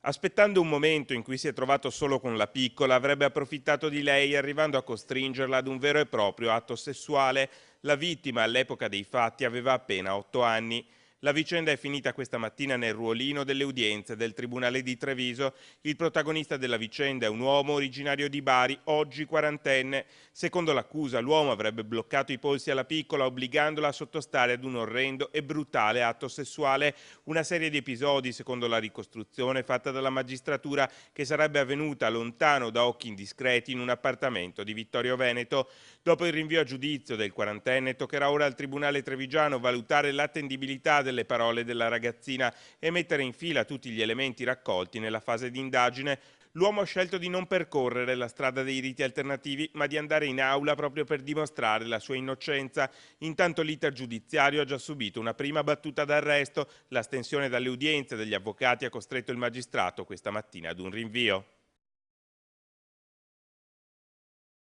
Aspettando un momento in cui si è trovato solo con la piccola, avrebbe approfittato di lei arrivando a costringerla ad un vero e proprio atto sessuale. La vittima all'epoca dei fatti aveva appena 8 anni. La vicenda è finita questa mattina nel ruolino delle udienze del Tribunale di Treviso. Il protagonista della vicenda è un uomo originario di Bari, oggi quarantenne. Secondo l'accusa, l'uomo avrebbe bloccato i polsi alla piccola, obbligandola a sottostare ad un orrendo e brutale atto sessuale. Una serie di episodi, secondo la ricostruzione fatta dalla magistratura, che sarebbe avvenuta lontano da occhi indiscreti in un appartamento di Vittorio Veneto. Dopo il rinvio a giudizio del quarantenne, toccherà ora al Tribunale trevigiano valutare l'attendibilità delle parole della ragazzina e mettere in fila tutti gli elementi raccolti nella fase di indagine. L'uomo ha scelto di non percorrere la strada dei riti alternativi, ma di andare in aula proprio per dimostrare la sua innocenza. Intanto l'iter giudiziario ha già subito una prima battuta d'arresto. L'astensione dalle udienze degli avvocati ha costretto il magistrato questa mattina ad un rinvio.